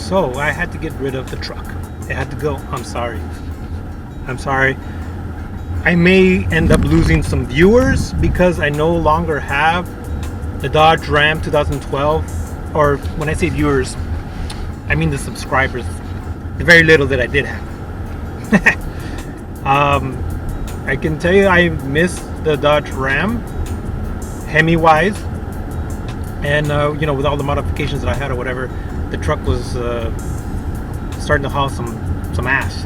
So I had to get rid of the truck. It had to go. I'm sorry. I may end up losing some viewers because I no longer have the Dodge Ram 2012. Or when I say viewers, I mean the subscribers. The very little that I did have. I can tell you I miss the Dodge Ram, Hemi wise, and you know, with all the modifications that I had or whatever, the truck was starting to haul some ass.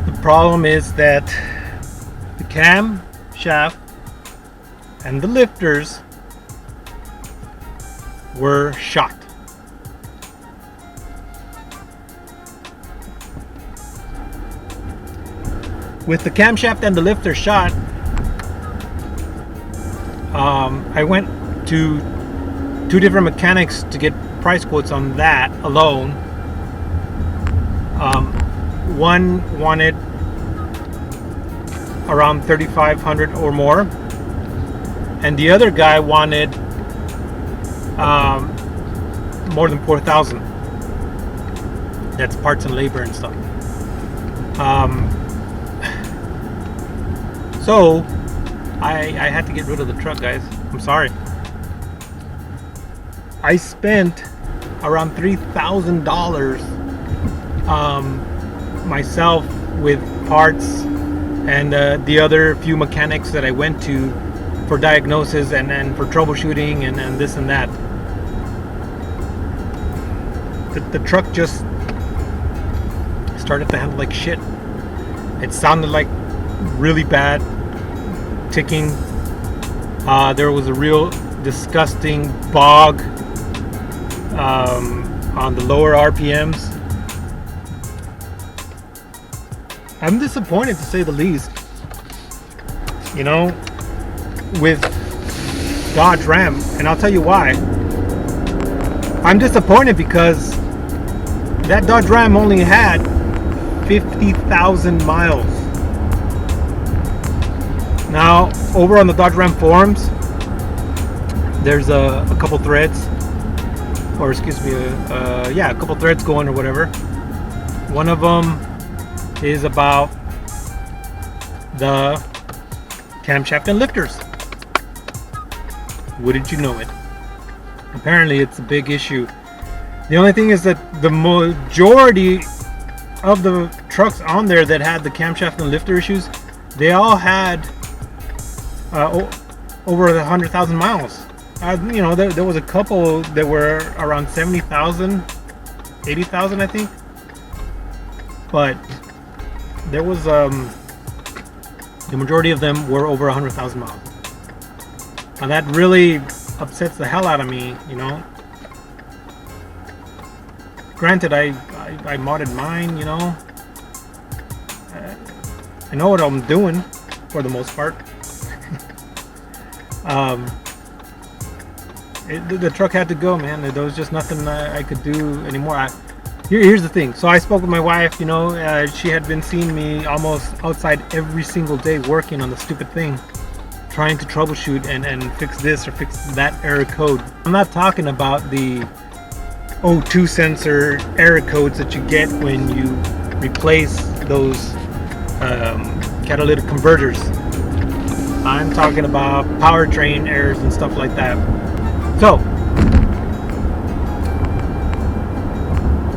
The problem is that the cam shaft and the lifters were shot. With the camshaft and the lifter shot, I went to 2 different mechanics to get price quotes on that alone. One wanted around $3,500 or more, and the other guy wanted more than $4,000. That's parts and labor and stuff. So I had to get rid of the truck, guys. I'm sorry. I spent around $3,000 myself with parts and the other few mechanics that I went to for diagnosis and for troubleshooting and this and that. The truck just started to handle like shit. It sounded like really bad ticking. There was a real disgusting bog on the lower RPMs. I'm disappointed to say the least. You know, with Dodge Ram, and I'll tell you why. I'm disappointed because that Dodge Ram only had 50,000 miles. Now, over on the Dodge Ram forums, there's a couple threads, or excuse me, a couple threads going or whatever. One of them is about the camshaft and lifters. Wouldn't you know it? Apparently, it's a big issue. The only thing is that the majority of the trucks on there that had the camshaft and lifter issues, they all had over 100,000 miles. You know, there was a couple that were around 70,000, 80,000, I think. But there was the majority of them were over 100,000 miles. And that really upsets the hell out of me, you know. Granted, I modded mine, you know. I know what I'm doing for the most part. The truck had to go, man. There was just nothing I could do anymore. Here's the thing. So I spoke with my wife, you know. She had been seeing me almost outside every single day working on the stupid thing, trying to troubleshoot and fix this or fix that error code. I'm not talking about the O2 sensor error codes that you get when you replace those catalytic converters. I'm talking about powertrain errors and stuff like that. So,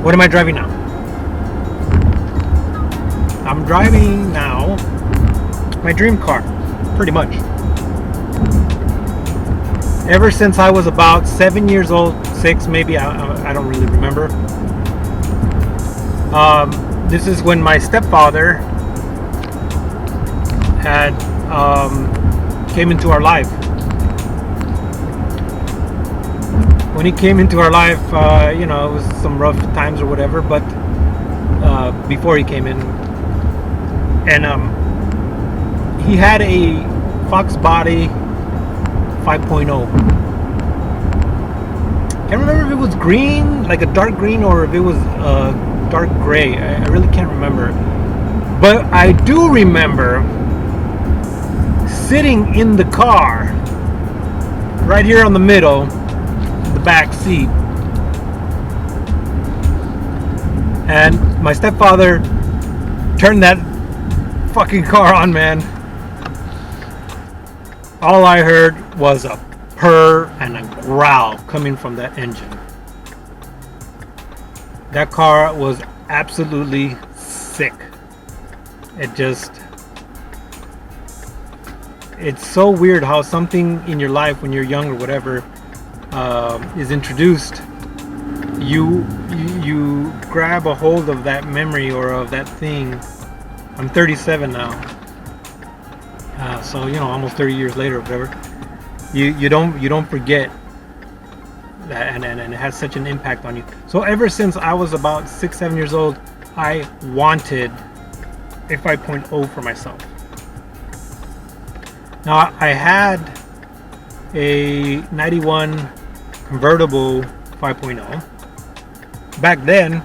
what am I driving now? I'm driving now my dream car, pretty much. Ever since I was about 7 years old, 6 maybe, I don't really remember. This is when my stepfather had came into our life. When he came into our life, you know, it was some rough times or whatever, but before he came in, and he had a Fox Body 5.0. Can't remember if it was green, like a dark green, or if it was dark gray. I really can't remember. But I do remember sitting in the car, right here on the middle, the back seat, And my stepfather turned that fucking car on, man. All I heard was a purr and a growl coming from that engine. That car was absolutely sick. It's so weird how something in your life when you're young or whatever is introduced. You grab a hold of that memory or of that thing. I'm 37 now, so almost 30 years later or whatever. You don't forget that, and it has such an impact on you. So ever since I was about 6-7 years old, I wanted a 5.0 for myself. Now I had a 91 convertible 5.0. Back then,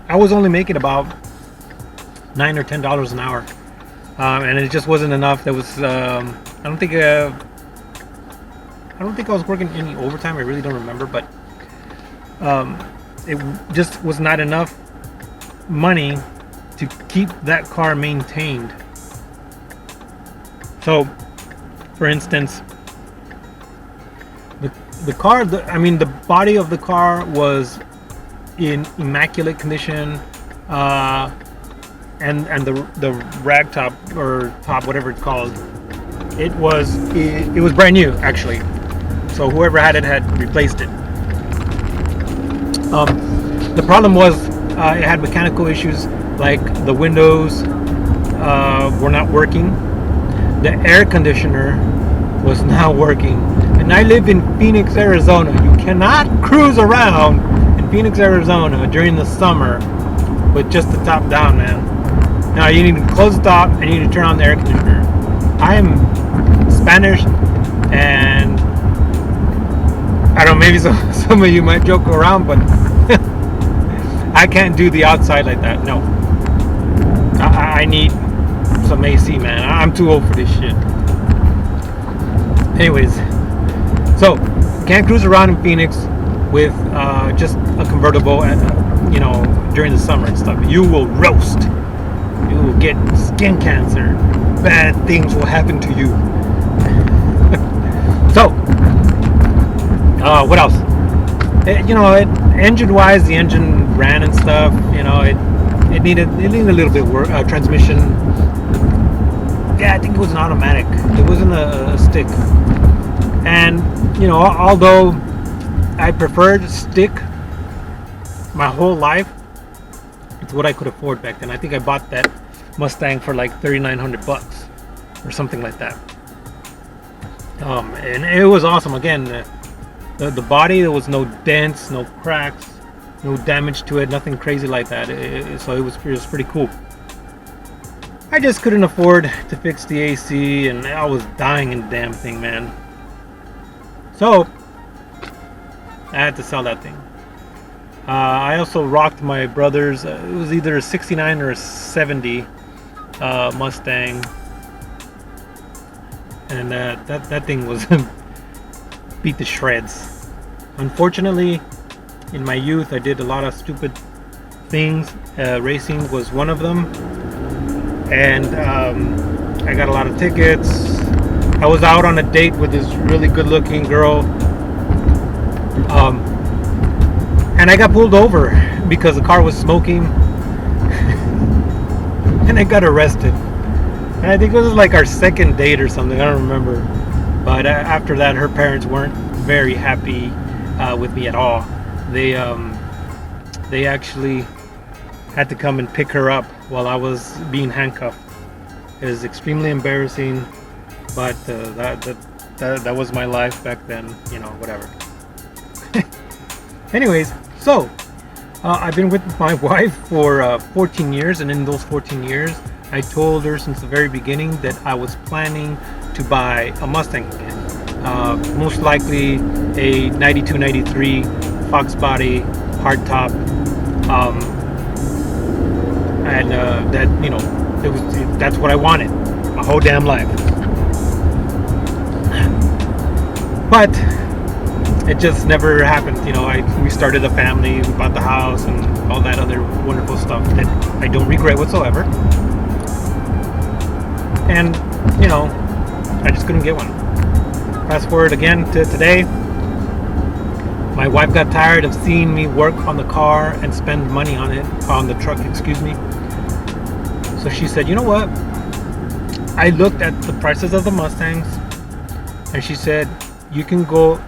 I was only making about $9 or $10 an hour, and it just wasn't enough. There was I don't think I was working any overtime. I really don't remember, but it just was not enough money to keep that car maintained. So, for instance, the car, the body of the car was in immaculate condition, and the rag top or top, whatever it's called, it was brand new actually. So whoever had it had replaced it. The problem was it had mechanical issues, like the windows were not working, the air conditioner was not working, and I live in Phoenix, Arizona. You cannot cruise around in Phoenix, Arizona during the summer with just the top down, man. Now you need to close the top and you need to turn on the air conditioner. I am Spanish, and I don't know, maybe some of you might joke around, but I can't do the outside like that. No, I need some AC, man. I'm too old for this shit. Anyways, so can't cruise around in Phoenix with just a convertible, during the summer and stuff. You will roast. You will get skin cancer. Bad things will happen to you. So, what else? Engine-wise, the engine ran and stuff. It needed a little bit of work. Transmission. Yeah, I think it was an automatic. It wasn't a stick. And although I preferred stick my whole life, it's what I could afford back then. I think I bought that Mustang for like $3,900 or something like that. And it was awesome. Again, the body, there was no dents, no cracks, no damage to it, nothing crazy like that. So it was pretty cool. I just couldn't afford to fix the AC, and I was dying in the damn thing, man. So I had to sell that thing. I also rocked my brother's, it was either a 69 or a 70 Mustang, and that thing was beat to shreds. Unfortunately, in my youth, I did a lot of stupid things. Racing was one of them, and I got a lot of tickets. I was out on a date with this really good-looking girl, and I got pulled over because the car was smoking, and I got arrested. And I think it was like our second date or something, I don't remember. But after that, her parents weren't very happy with me at all. They actually had to come and pick her up while I was being handcuffed. It was extremely embarrassing, but that was my life back then, whatever. Anyways, so I've been with my wife for 14 years, and in those 14 years, I told her since the very beginning that I was planning to buy a Mustang again. Most likely a 92, 93 Fox body, hardtop, and that's what I wanted my whole damn life. But it just never happened. You know, we started a family, we bought the house, and all that other wonderful stuff that I don't regret whatsoever. And you know, I just couldn't get one. Fast forward again to today. My wife got tired of seeing me work on the car and spend money on it, on the truck, excuse me. So she said, you know what? I looked at the prices of the Mustangs, and she said, you can go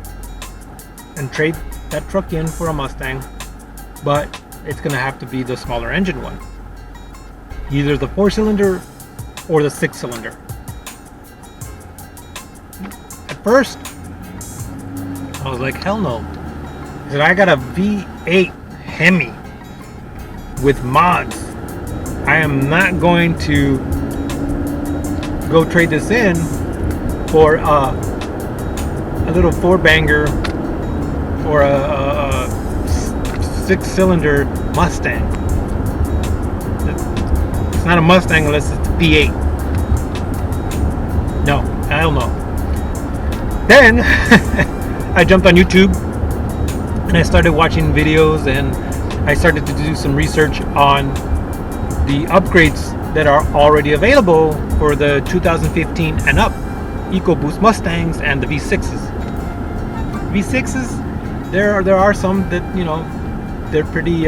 and trade that truck in for a Mustang, but it's gonna have to be the smaller engine one. Either the 4-cylinder or the 6-cylinder. At first, I was like, hell no. I said, I got a V8 Hemi with mods. I am not going to go trade this in for a little 4-banger or a 6-cylinder Mustang. It's not a Mustang unless it's a V8. No, hell no. Then I jumped on YouTube and I started watching videos, and I started to do some research on the upgrades that are already available for the 2015 and up EcoBoost Mustangs and the V6s. V6s, there are some that, you know, they're pretty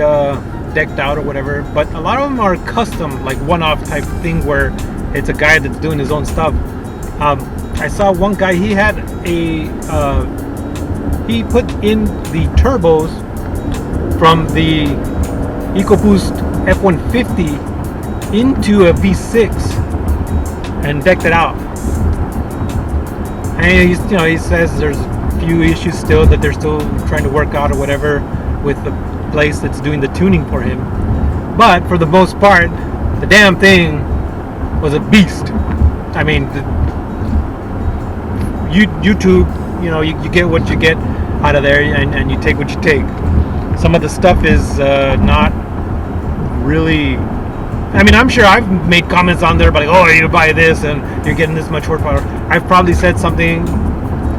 decked out or whatever, but a lot of them are custom, like one-off type thing where it's a guy that's doing his own stuff. I saw one guy, he had he put in the turbos from the EcoBoost F-150 into a V6 and decked it out. And he's, you know, he says there's a few issues still that they're still trying to work out or whatever with the place that's doing the tuning for him. But for the most part, the damn thing was a beast. I mean, YouTube, you know, you get what you get out of there, and you take what you take. Some of the stuff is not really. I mean, I'm sure I've made comments on there, but like, oh, you buy this and you're getting this much horsepower. I've probably said something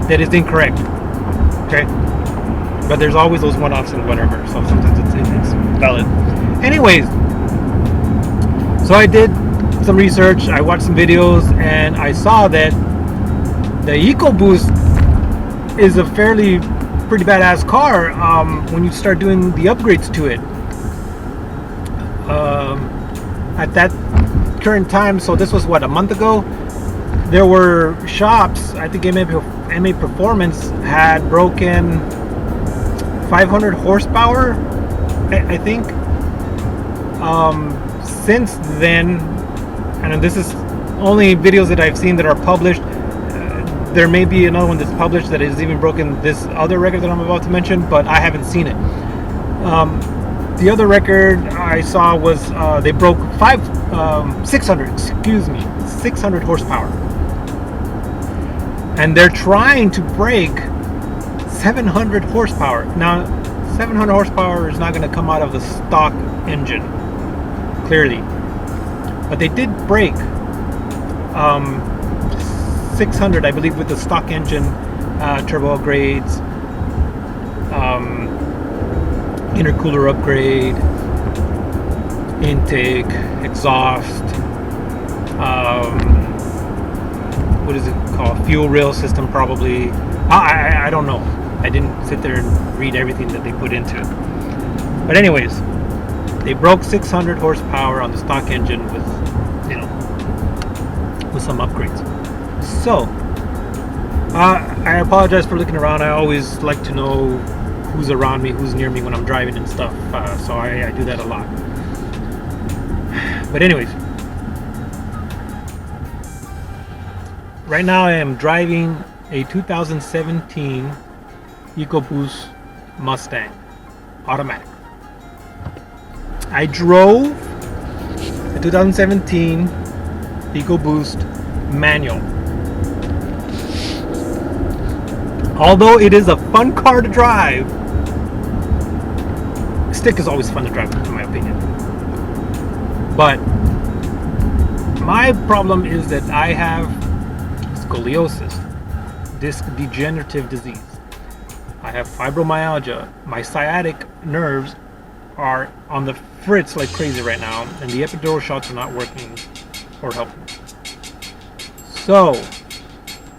that is incorrect. Okay, but there's always those one-offs and whatever. So sometimes it's valid. Anyways, so I did some research. I watched some videos, and I saw that the EcoBoost is a pretty badass car when you start doing the upgrades to it. At that current time, so this was what, a month ago, there were shops, I think MA Performance had broken 500 horsepower, I think. Since then, and this is only videos that I've seen that are published. There may be another one that's published that has even broken this other record that I'm about to mention, but I haven't seen it. The other record I saw was they broke 600 horsepower, and they're trying to break 700 horsepower. Now, 700 horsepower is not going to come out of the stock engine, clearly, but they did break 600, I believe, with the stock engine, turbo upgrades, intercooler upgrade, intake, exhaust, what is it called? Fuel rail system, probably. I don't know. I didn't sit there and read everything that they put into it. But anyways, they broke 600 horsepower on the stock engine with, you know, with some upgrades. So, I apologize for looking around. I always like to know who's around me, who's near me when I'm driving and stuff. So I do that a lot. But anyways, right now I am driving a 2017 EcoBoost Mustang automatic. I drove the 2017 EcoBoost manual. Although it is a fun car to drive, stick is always fun to drive, in my opinion. But my problem is that I have scoliosis, disc degenerative disease. I have fibromyalgia. My sciatic nerves are on the fritz like crazy right now, and the epidural shots are not working or helping. So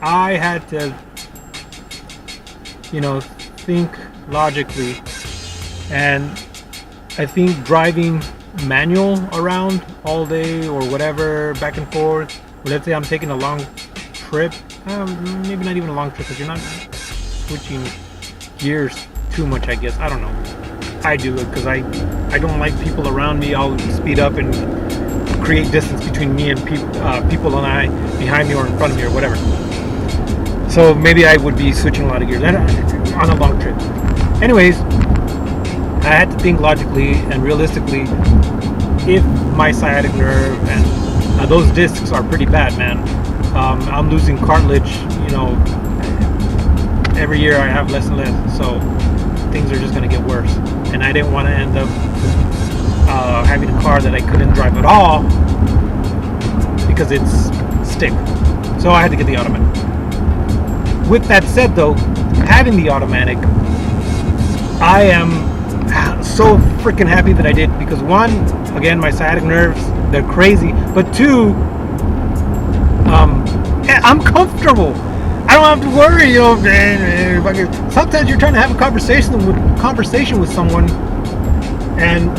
I had to, think logically, and I think driving manual around all day or whatever, back and forth, or let's say I'm taking a long trip, maybe not even a long trip, because you're not switching gears too much, I guess. I don't know. I do it because I don't like people around me. I'll speed up and create distance between me and people and I behind me or in front of me or whatever. So maybe I would be switching a lot of gears on a long trip. Anyways, I had to think logically and realistically. If my sciatic nerve and those discs are pretty bad, man. I'm losing cartilage, every year I have less and less, so things are just going to get worse. And I didn't want to end up having a car that I couldn't drive at all because it's stick. So I had to get the automatic. With that said though, having the automatic, I am so freaking happy that I did, because one, again, my sciatic nerves, they're crazy, but two, I'm comfortable. I don't have to worry, man. Sometimes you're trying to have a conversation with someone, and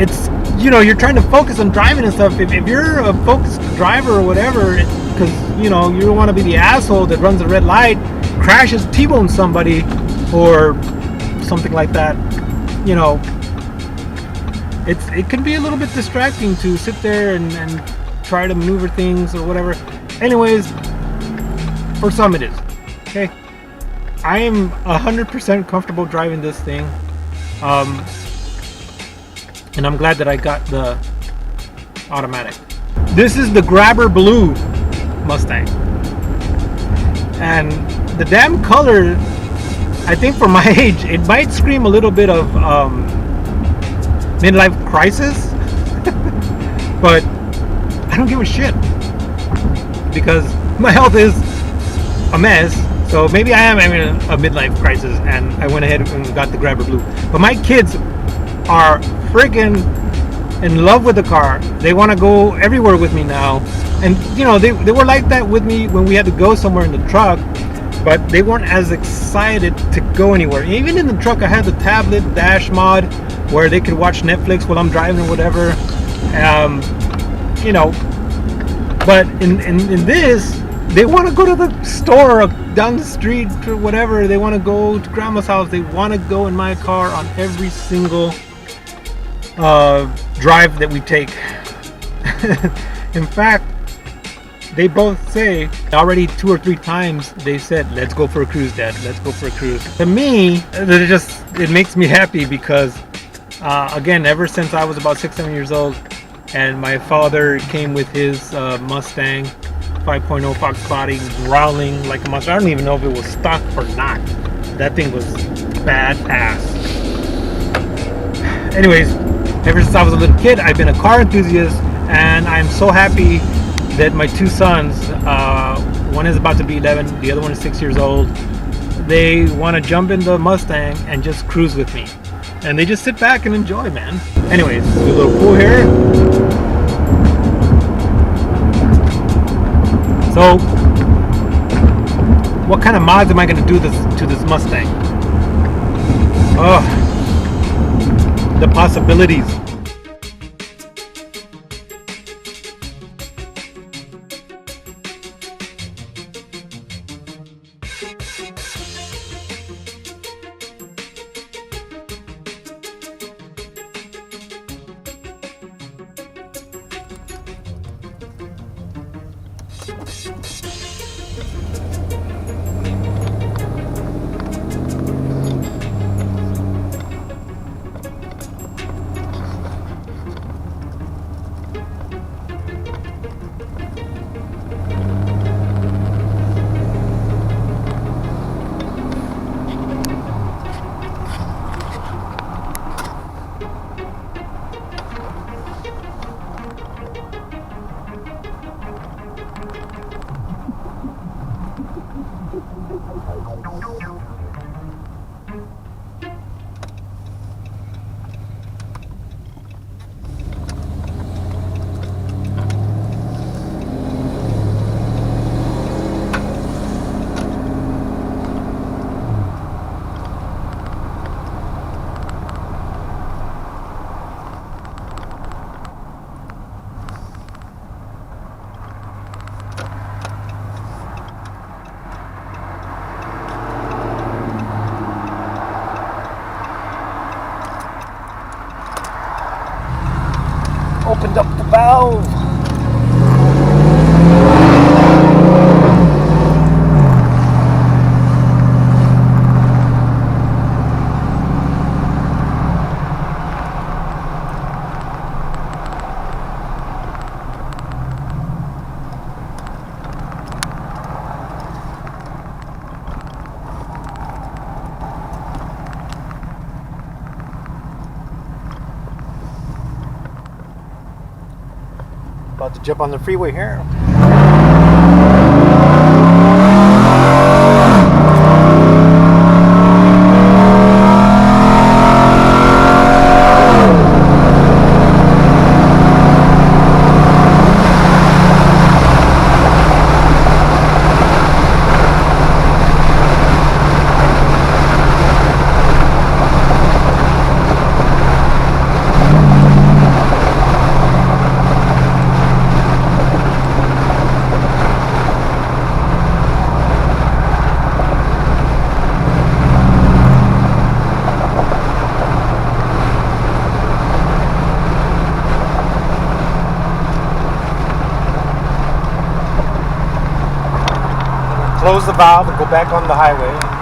it's, you're trying to focus on driving and stuff. If you're a focused driver or whatever, because, you don't want to be the asshole that runs a red light, crashes, T-bones somebody, or something like that, it can be a little bit distracting to sit there and try to maneuver things or whatever. Anyways, for some it is. Okay, I am 100% comfortable driving this thing, and I'm glad that I got the automatic. This is the Grabber Blue Mustang, and the damn color, I think for my age, it might scream a little bit of midlife crisis, but I don't give a shit, because my health is a mess. So maybe I am having a midlife crisis, and I went ahead and got the Grabber Blue. But my kids are freaking in love with the car. They want to go everywhere with me now, and they were like that with me when we had to go somewhere in the truck. But they weren't as excited to go anywhere. Even in the truck, I had the tablet dash mod where they could watch Netflix while I'm driving or whatever. But in this, they want to go to the store or down the street or whatever. They want to go to grandma's house. They want to go in my car on every single drive that we take. In fact, they both say already 2 or 3 times they said, "Let's go for a cruise, Dad. Let's go for a cruise." To me, it makes me happy because, again, ever since I was about 6-7 years old, and my father came with his Mustang 5.0 Fox body, growling like a monster. I don't even know if it was stock or not. That thing was badass. Anyways, ever since I was a little kid, I've been a car enthusiast, and I'm so happy that my 2 sons, one is about to be 11, the other one is 6 years old, they want to jump in the Mustang and just cruise with me. And they just sit back and enjoy, man. Anyways, do a little pool here. So, what kind of mods am I going to do to this Mustang? Oh, the possibilities. opened up the valve. About to jump on the freeway here. Close the valve and go back on the highway.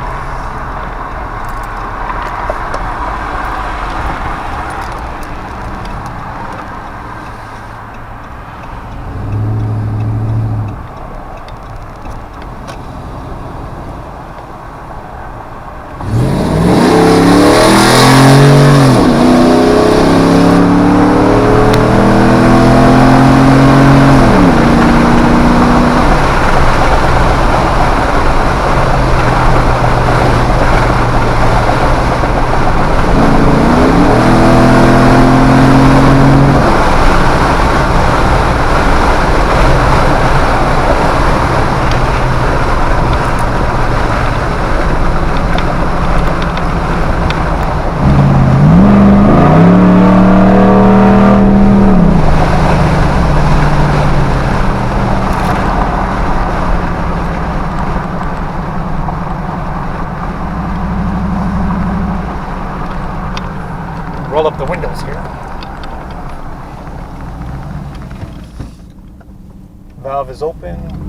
Roll up the windows here. Valve is open.